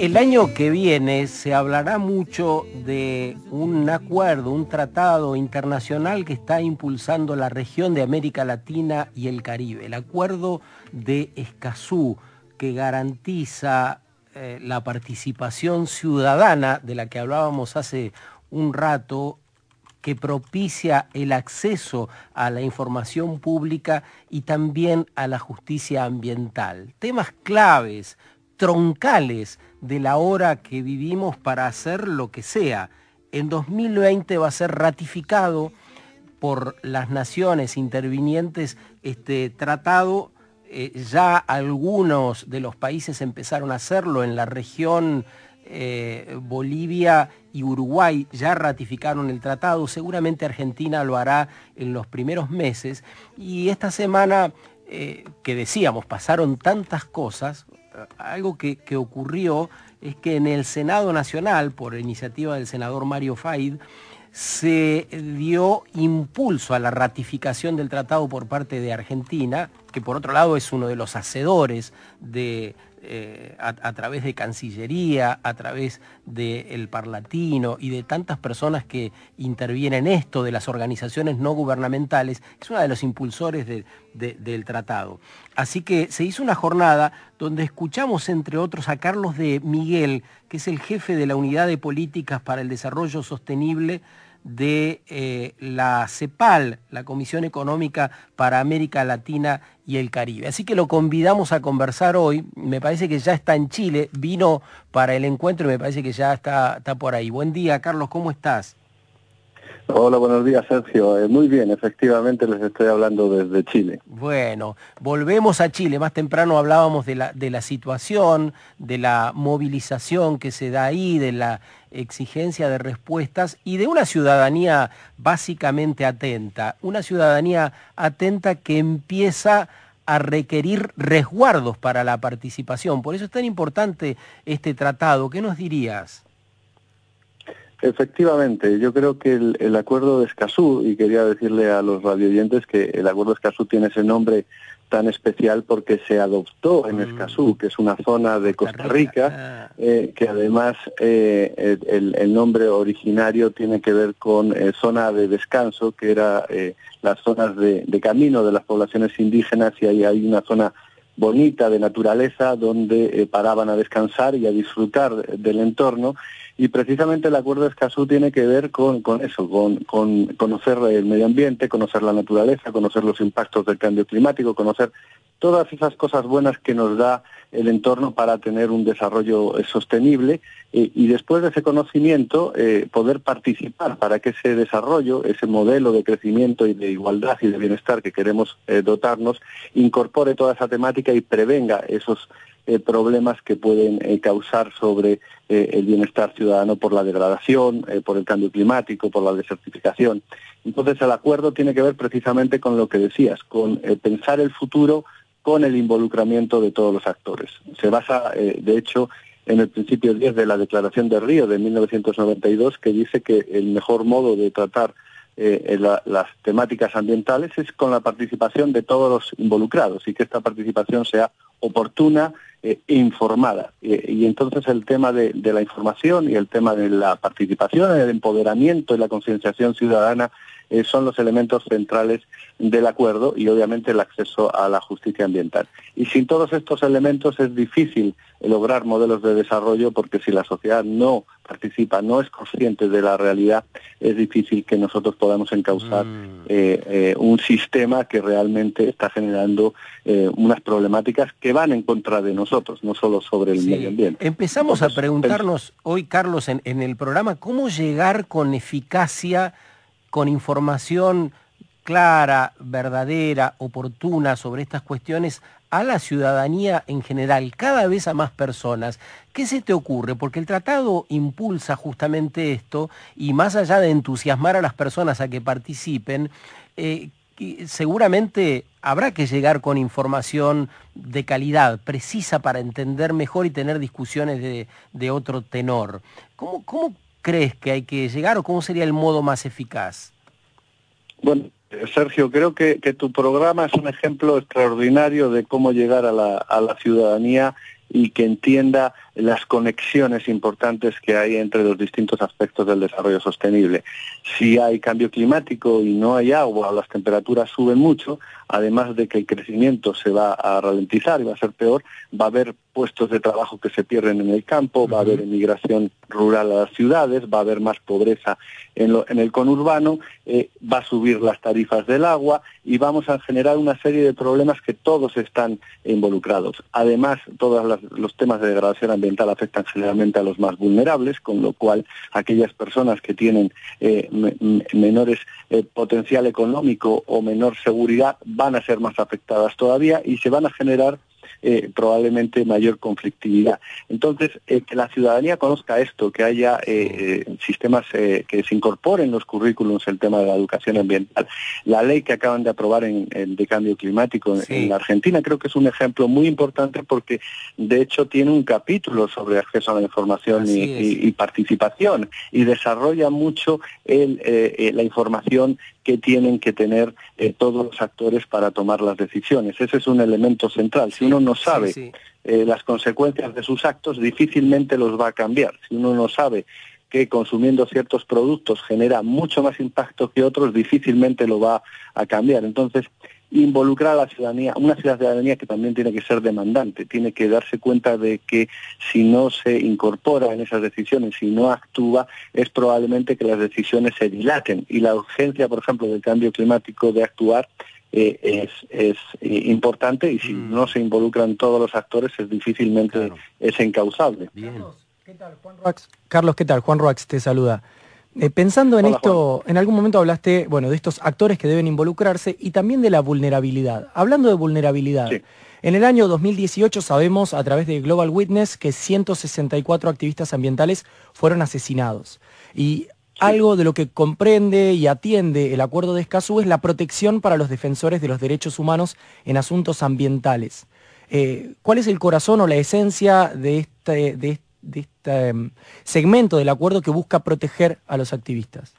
El año que viene se hablará mucho de un acuerdo, un tratado internacional que está impulsando la región de América Latina y el Caribe, el Acuerdo de Escazú, que garantiza la participación ciudadana de la que hablábamos hace un rato, que propicia el acceso a la información pública y también a la justicia ambiental. Temas claves, troncales de la hora que vivimos para hacer lo que sea. En 2020 va a ser ratificado por las naciones intervinientes este tratado. Ya algunos de los países empezaron a hacerlo en la región. Bolivia y Uruguay ya ratificaron el tratado, seguramente Argentina lo hará en los primeros meses, y esta semana que decíamos, pasaron tantas cosas, algo que ocurrió es que en el Senado Nacional, por iniciativa del senador Mario Faid, se dio impulso a la ratificación del tratado por parte de Argentina, que por otro lado es uno de los hacedores de, a través de Cancillería, a través del Parlatino y de tantas personas que intervienen en esto, de las organizaciones no gubernamentales, es uno de los impulsores del tratado. Así que se hizo una jornada donde escuchamos, entre otros, a Carlos de Miguel, que es el jefe de la Unidad de Políticas para el Desarrollo Sostenible de la CEPAL, la Comisión Económica para América Latina y el Caribe. Así que lo convidamos a conversar hoy. Me parece que ya está en Chile, vino para el encuentro y me parece que ya está por ahí. Buen día, Carlos, ¿cómo estás? Hola, buenos días, Sergio. Muy bien, efectivamente les estoy hablando desde Chile. Bueno, volvemos a Chile. Más temprano hablábamos de la situación, de la movilización que se da ahí, de la exigencia de respuestas y de una ciudadanía básicamente atenta. Una ciudadanía atenta que empieza a requerir resguardos para la participación. Por eso es tan importante este tratado. ¿Qué nos dirías? Efectivamente, yo creo que el acuerdo de Escazú, y quería decirle a los radioyentes que el acuerdo de Escazú tiene ese nombre tan especial porque se adoptó en Escazú, que es una zona de Costa Rica, que además el nombre originario tiene que ver con zona de descanso, que era las zonas de camino de las poblaciones indígenas, y ahí hay una zona bonita de naturaleza donde paraban a descansar y a disfrutar del entorno. Y precisamente el acuerdo de Escazú tiene que ver con eso, con conocer el medio ambiente, conocer la naturaleza, conocer los impactos del cambio climático, conocer todas esas cosas buenas que nos da el entorno para tener un desarrollo sostenible, y después de ese conocimiento poder participar para que ese desarrollo, ese modelo de crecimiento y de igualdad y de bienestar que queremos dotarnos, incorpore toda esa temática y prevenga esos problemas que pueden causar sobre el bienestar ciudadano por la degradación, por el cambio climático, por la desertificación. Entonces el acuerdo tiene que ver precisamente con lo que decías, con pensar el futuro con el involucramiento de todos los actores. Se basa, de hecho, en el principio 10 de la Declaración de Río de 1992, que dice que el mejor modo de tratar las temáticas ambientales es con la participación de todos los involucrados, y que esta participación sea oportuna e informada. Y entonces el tema de la información y el tema de la participación, el empoderamiento y la concienciación ciudadana son los elementos centrales del acuerdo, y obviamente el acceso a la justicia ambiental. Y sin todos estos elementos es difícil lograr modelos de desarrollo, porque si la sociedad no participa, no es consciente de la realidad, es difícil que nosotros podamos encauzar un sistema que realmente está generando unas problemáticas que van en contra de nosotros, no solo sobre el medio ambiente. Empezamos entonces a preguntarnos hoy, Carlos, en el programa, cómo llegar con eficacia, con información clara, verdadera, oportuna sobre estas cuestiones a la ciudadanía en general, cada vez a más personas. ¿Qué se te ocurre? Porque el tratado impulsa justamente esto, y más allá de entusiasmar a las personas a que participen, seguramente habrá que llegar con información de calidad, precisa, para entender mejor y tener discusiones de otro tenor. ¿Cómo crees que hay que llegar, o cómo sería el modo más eficaz? Bueno, Sergio, creo que tu programa es un ejemplo extraordinario de cómo llegar a la ciudadanía y que entienda las conexiones importantes que hay entre los distintos aspectos del desarrollo sostenible. Si hay cambio climático y no hay agua o las temperaturas suben mucho, además de que el crecimiento se va a ralentizar y va a ser peor, va a haber puestos de trabajo que se pierden en el campo, va a haber emigración rural a las ciudades, va a haber más pobreza en el conurbano, va a subir las tarifas del agua y vamos a generar una serie de problemas que todos están involucrados. Además, todos los temas de degradación ambiental afectan generalmente a los más vulnerables, con lo cual aquellas personas que tienen menores potencial económico o menor seguridad van a ser más afectadas todavía y se van a generar probablemente mayor conflictividad. Entonces, que la ciudadanía conozca esto, que haya sistemas que se incorporen en los currículums el tema de la educación ambiental. La ley que acaban de aprobar de cambio climático en la Argentina creo que es un ejemplo muy importante porque de hecho tiene un capítulo sobre acceso a la información y participación y desarrolla mucho la información que tienen que tener todos los actores para tomar las decisiones. Ese es un elemento central. Si uno no sabe las consecuencias de sus actos, difícilmente los va a cambiar. Si uno no sabe que consumiendo ciertos productos genera mucho más impacto que otros, difícilmente lo va a cambiar. Entonces, involucrar a la ciudadanía, una ciudadanía que también tiene que ser demandante, tiene que darse cuenta de que si no se incorpora en esas decisiones, si no actúa, es probablemente que las decisiones se dilaten. Y la urgencia, por ejemplo, del cambio climático de actuar es importante y si no se involucran todos los actores es difícilmente es encauzable. Carlos, ¿qué tal? Carlos, ¿qué tal? Juan Roax te saluda. Pensando en esto, Juan, en algún momento hablaste, de estos actores que deben involucrarse y también de la vulnerabilidad. Hablando de vulnerabilidad, en el año 2018 sabemos a través de Global Witness que 164 activistas ambientales fueron asesinados. Y algo de lo que comprende y atiende el Acuerdo de Escazú es la protección para los defensores de los derechos humanos en asuntos ambientales. ¿Cuál es el corazón o la esencia de este segmento del acuerdo que busca proteger a los activistas?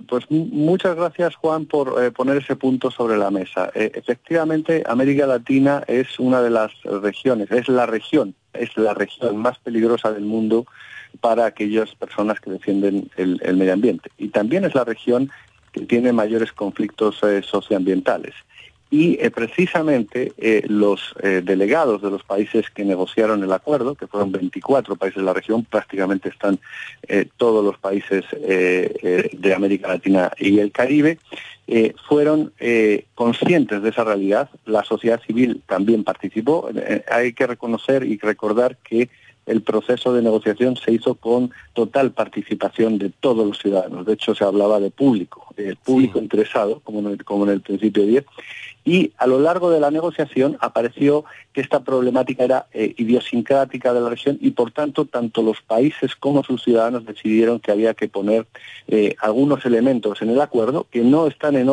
Pues muchas gracias, Juan, por poner ese punto sobre la mesa. Efectivamente, América Latina es una de las regiones, es la región más peligrosa del mundo para aquellas personas que defienden el medio ambiente. Y también es la región que tiene mayores conflictos socioambientales. Y precisamente los delegados de los países que negociaron el acuerdo, que fueron 24 países de la región, prácticamente están todos los países de América Latina y el Caribe, fueron conscientes de esa realidad. La sociedad civil también participó. Hay que reconocer y recordar que el proceso de negociación se hizo con total participación de todos los ciudadanos. De hecho, se hablaba de público, interesado, como en el principio 10. Y a lo largo de la negociación apareció que esta problemática era idiosincrática de la región y, por tanto, tanto los países como sus ciudadanos decidieron que había que poner algunos elementos en el acuerdo que no están en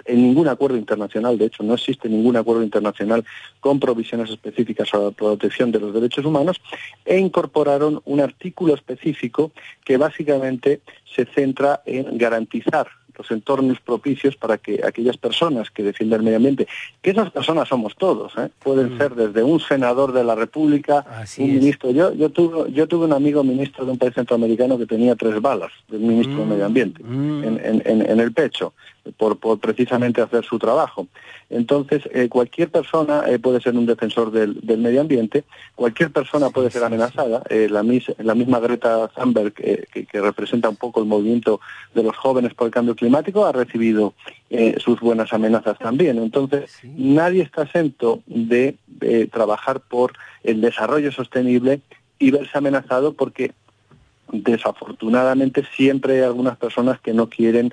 ningún acuerdo internacional. De hecho, no existe ningún acuerdo internacional con provisiones específicas a la protección de los derechos humanos e incorporaron un artículo específico que básicamente se centra en garantizar los entornos propicios para que aquellas personas que defienden el medio ambiente, que esas personas somos todos, pueden ser desde un senador de la República, ministro. Yo tuve un amigo ministro de un país centroamericano que tenía 3 balas del ministro de Medio Ambiente en el pecho, por precisamente hacer su trabajo. Entonces, cualquier persona puede ser un defensor del medio ambiente, cualquier persona puede ser amenazada. La misma Greta Thunberg, que representa un poco el movimiento de los jóvenes por el cambio climático, ha recibido sus buenas amenazas también. Entonces, nadie está exento de trabajar por el desarrollo sostenible y verse amenazado porque desafortunadamente siempre hay algunas personas que no quieren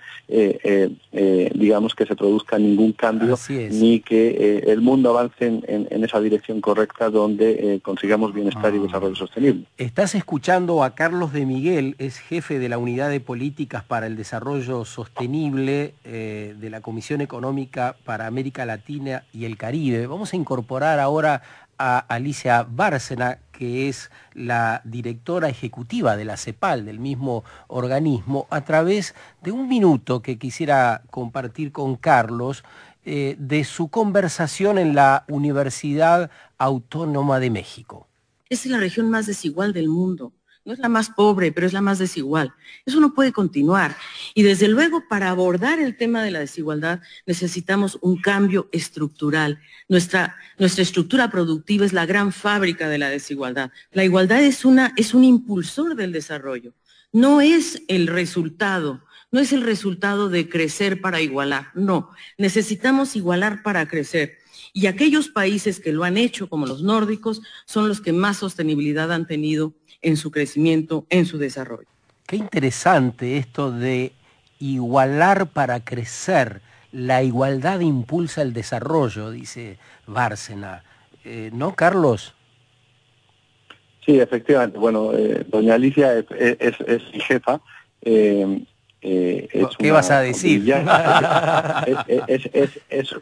digamos que se produzca ningún cambio ni que el mundo avance en esa dirección correcta donde consigamos bienestar y desarrollo sostenible. Estás escuchando a Carlos de Miguel, es jefe de la Unidad de Políticas para el Desarrollo Sostenible de la Comisión Económica para América Latina y el Caribe. Vamos a incorporar ahora a Alicia Bárcena, que es la directora ejecutiva de la CEPAL, del mismo organismo, a través de un minuto que quisiera compartir con Carlos, de su conversación en la Universidad Autónoma de México. Es la región más desigual del mundo. No es la más pobre, pero es la más desigual. Eso no puede continuar. Y desde luego, para abordar el tema de la desigualdad, necesitamos un cambio estructural. Nuestra estructura productiva es la gran fábrica de la desigualdad. La igualdad es un impulsor del desarrollo. No es el resultado de crecer para igualar. No, necesitamos igualar para crecer. Y aquellos países que lo han hecho, como los nórdicos, son los que más sostenibilidad han tenido en su crecimiento, en su desarrollo. Qué interesante esto de igualar para crecer. La igualdad impulsa el desarrollo, dice Bárcena. ¿No, Carlos? Sí, efectivamente. Bueno, doña Alicia es mi jefa. ¿Qué vas a decir?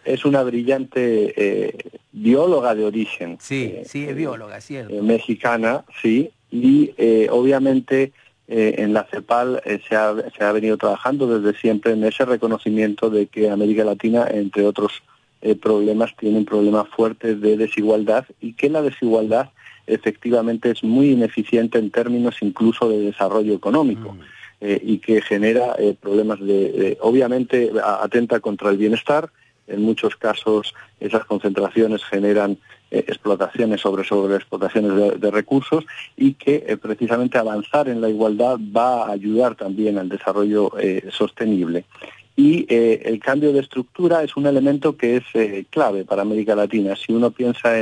Es una brillante bióloga de origen. Sí, sí, es bióloga, cierto. Mexicana, sí, y obviamente en la CEPAL se ha venido trabajando desde siempre en ese reconocimiento de que América Latina, entre otros problemas, tiene un problema fuerte de desigualdad y que la desigualdad efectivamente es muy ineficiente en términos incluso de desarrollo económico. Y que genera problemas obviamente atenta contra el bienestar. En muchos casos esas concentraciones generan explotaciones sobre explotaciones de recursos y que precisamente avanzar en la igualdad va a ayudar también al desarrollo sostenible. Y el cambio de estructura es un elemento que es clave para América Latina. Si uno piensa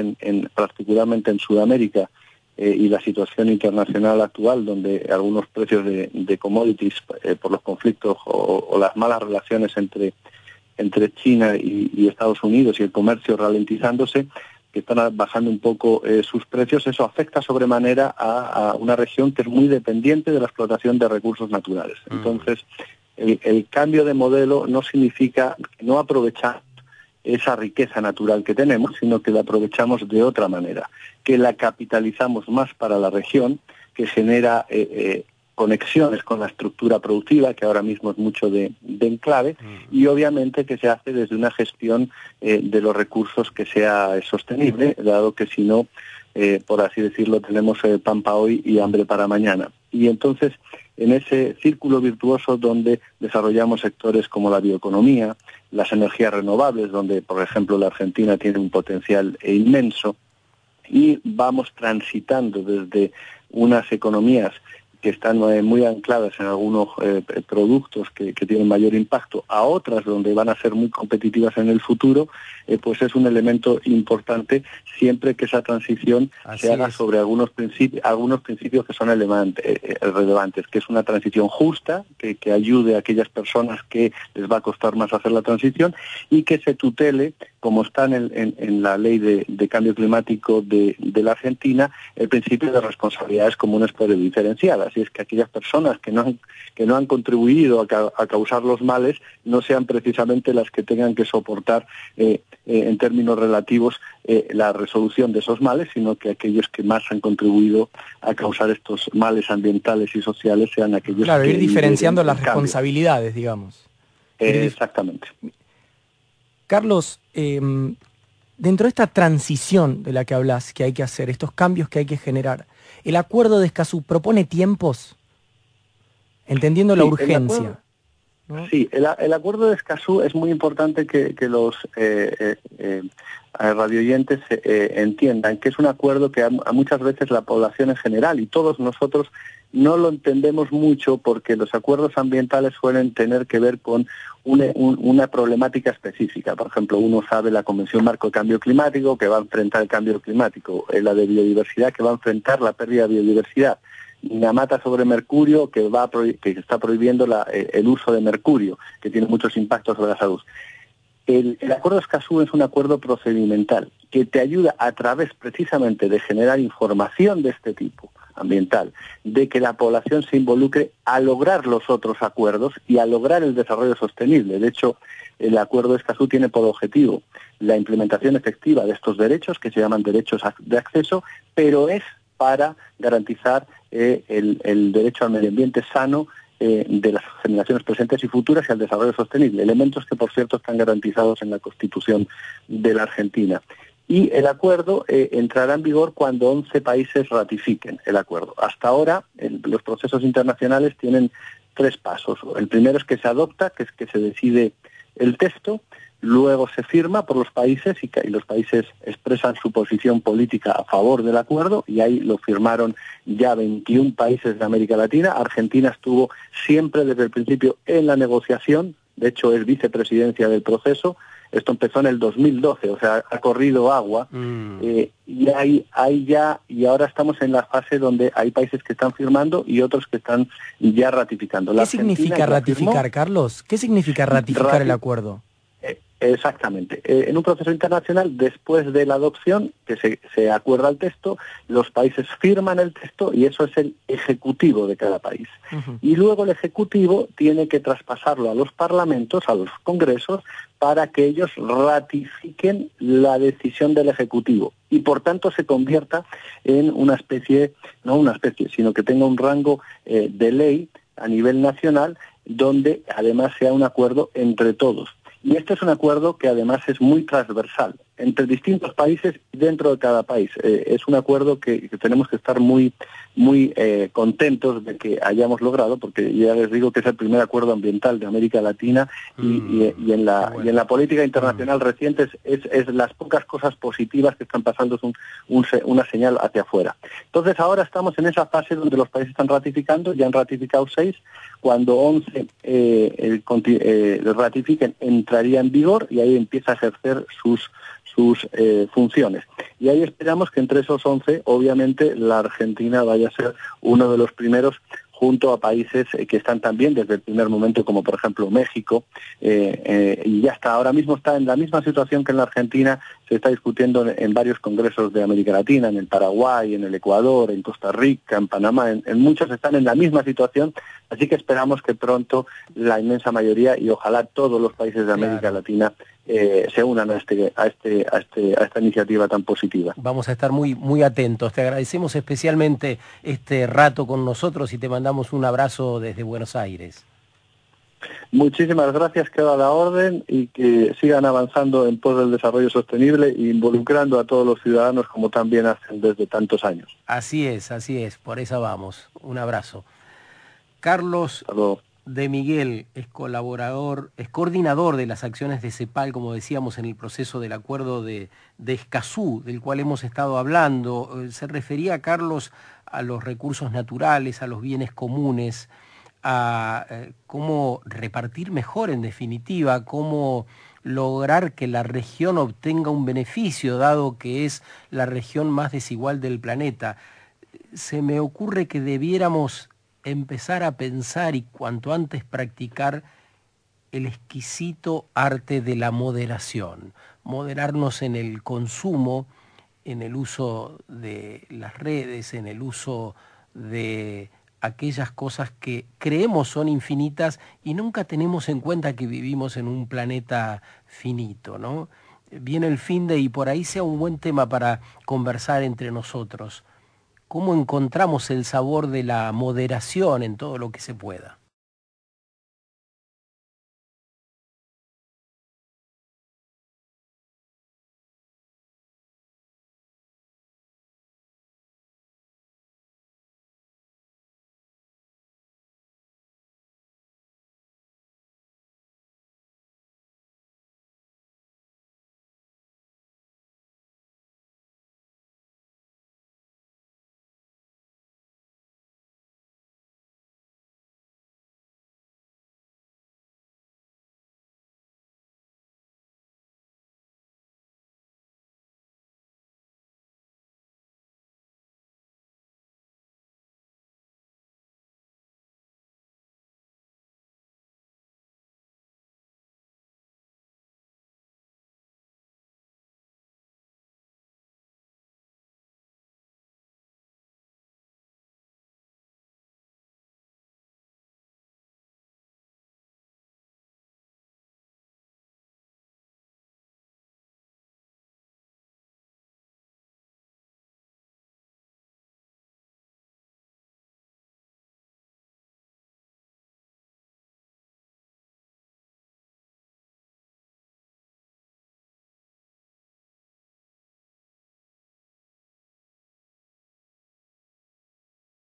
particularmente en Sudamérica, y la situación internacional actual, donde algunos precios de commodities por los conflictos o las malas relaciones entre China y Estados Unidos y el comercio ralentizándose, que están bajando un poco sus precios, eso afecta sobremanera a una región que es muy dependiente de la explotación de recursos naturales. Entonces, el cambio de modelo no significa no aprovechar esa riqueza natural que tenemos, sino que la aprovechamos de otra manera, que la capitalizamos más para la región, que genera conexiones con la estructura productiva, que ahora mismo es mucho de enclave, y obviamente que se hace desde una gestión de los recursos que sea sostenible, dado que si no, por así decirlo, tenemos pan para hoy y hambre para mañana. Y entonces, en ese círculo virtuoso donde desarrollamos sectores como la bioeconomía, las energías renovables, donde, por ejemplo, la Argentina tiene un potencial inmenso, y vamos transitando desde unas economías que están muy ancladas en algunos productos que tienen mayor impacto, a otras donde van a ser muy competitivas en el futuro, pues es un elemento importante siempre que esa transición se haga sobre algunos principios que son relevantes, que es una transición justa, que ayude a aquellas personas que les va a costar más hacer la transición y que se tutele, como está en la ley de cambio climático de la Argentina, el principio de responsabilidades comunes pero diferenciadas. Y es que aquellas personas que no han contribuido a causar los males no sean precisamente las que tengan que soportar en términos relativos la resolución de esos males, sino que aquellos que más han contribuido a causar estos males ambientales y sociales sean aquellos que... ir diferenciando las responsabilidades, digamos. Exactamente. Carlos, dentro de esta transición de la que hablas, que hay que hacer, estos cambios que hay que generar, ¿el Acuerdo de Escazú propone tiempos? Entendiendo la urgencia. ¿no? Sí, el Acuerdo de Escazú es muy importante que los radioyentes entiendan que es un acuerdo que a muchas veces la población en general y todos nosotros no lo entendemos mucho, porque los acuerdos ambientales suelen tener que ver con una problemática específica. Por ejemplo, uno sabe la Convención Marco de Cambio Climático, que va a enfrentar el cambio climático, la de biodiversidad, que va a enfrentar la pérdida de biodiversidad, Minamata sobre mercurio, que está prohibiendo el uso de mercurio, que tiene muchos impactos sobre la salud. El Acuerdo de Escazú es un acuerdo procedimental que te ayuda a través precisamente de generar información de este tipo ambiental, de que la población se involucre a lograr los otros acuerdos y a lograr el desarrollo sostenible. De hecho, el Acuerdo de Escazú tiene por objetivo la implementación efectiva de estos derechos, que se llaman derechos de acceso, pero es para garantizar el derecho al medio ambiente sano, de las generaciones presentes y futuras y al desarrollo sostenible, elementos que por cierto están garantizados en la Constitución de la Argentina. Y el acuerdo entrará en vigor cuando 11 países ratifiquen el acuerdo. Hasta ahora los procesos internacionales tienen 3 pasos. El primero es que se adopta, que es que se decide el texto. Luego se firma por los países y los países expresan su posición política a favor del acuerdo y ahí lo firmaron ya 21 países de América Latina. Argentina estuvo siempre desde el principio en la negociación, de hecho es vicepresidencia del proceso. Esto empezó en el 2012, o sea, ha corrido agua y ahora estamos en la fase donde hay países que están firmando y otros que están ya ratificando. ¿Qué significa ratificar, Carlos? ¿Qué significa ratificar el acuerdo? Exactamente. En un proceso internacional, después de la adopción, que se acuerda el texto, los países firman el texto y eso es el ejecutivo de cada país. Y luego el ejecutivo tiene que traspasarlo a los parlamentos, a los congresos, para que ellos ratifiquen la decisión del ejecutivo y por tanto se convierta en una especie, no una especie, sino que tenga un rango de ley a nivel nacional, donde además sea un acuerdo entre todos. Y este es un acuerdo que además es muy transversal entre distintos países y dentro de cada país. Es un acuerdo que tenemos que estar muy contentos de que hayamos logrado, porque ya les digo que es el primer acuerdo ambiental de América Latina y en la política internacional reciente es las pocas cosas positivas que están pasando, es una señal hacia afuera. Entonces ahora estamos en esa fase donde los países están ratificando, ya han ratificado 6, cuando 11 ratifiquen entraría en vigor y ahí empieza a ejercer sus funciones. Y ahí esperamos que entre esos 11, obviamente, la Argentina vaya a ser uno de los primeros, junto a países que están también desde el primer momento, como por ejemplo México, y ya está, ahora mismo está en la misma situación que en la Argentina, se está discutiendo en varios congresos de América Latina, en el Paraguay, en el Ecuador, en Costa Rica, en Panamá, en muchos están en la misma situación, así que esperamos que pronto la inmensa mayoría y ojalá todos los países de América Latina se unan a esta iniciativa tan positiva. Vamos a estar muy atentos. Te agradecemos especialmente este rato con nosotros y te mandamos un abrazo desde Buenos Aires. Muchísimas gracias, queda a la orden y que sigan avanzando en pos del desarrollo sostenible e involucrando a todos los ciudadanos como también hacen desde tantos años. Así es, por eso vamos. Un abrazo. Carlos de Miguel es coordinador de las acciones de CEPAL, como decíamos, en el proceso del acuerdo de Escazú, del cual hemos estado hablando. Se refería, Carlos, a los recursos naturales, a los bienes comunes, a cómo repartir mejor, en definitiva, cómo lograr que la región obtenga un beneficio, dado que es la región más desigual del planeta. Se me ocurre que debiéramos empezar a pensar y cuanto antes practicar el exquisito arte de la moderación, moderarnos en el consumo, en el uso de las redes, en el uso de aquellas cosas que creemos son infinitas y nunca tenemos en cuenta que vivimos en un planeta finito, ¿no? Viene el finde y por ahí sea un buen tema para conversar entre nosotros. ¿Cómo encontramos el sabor de la moderación en todo lo que se pueda?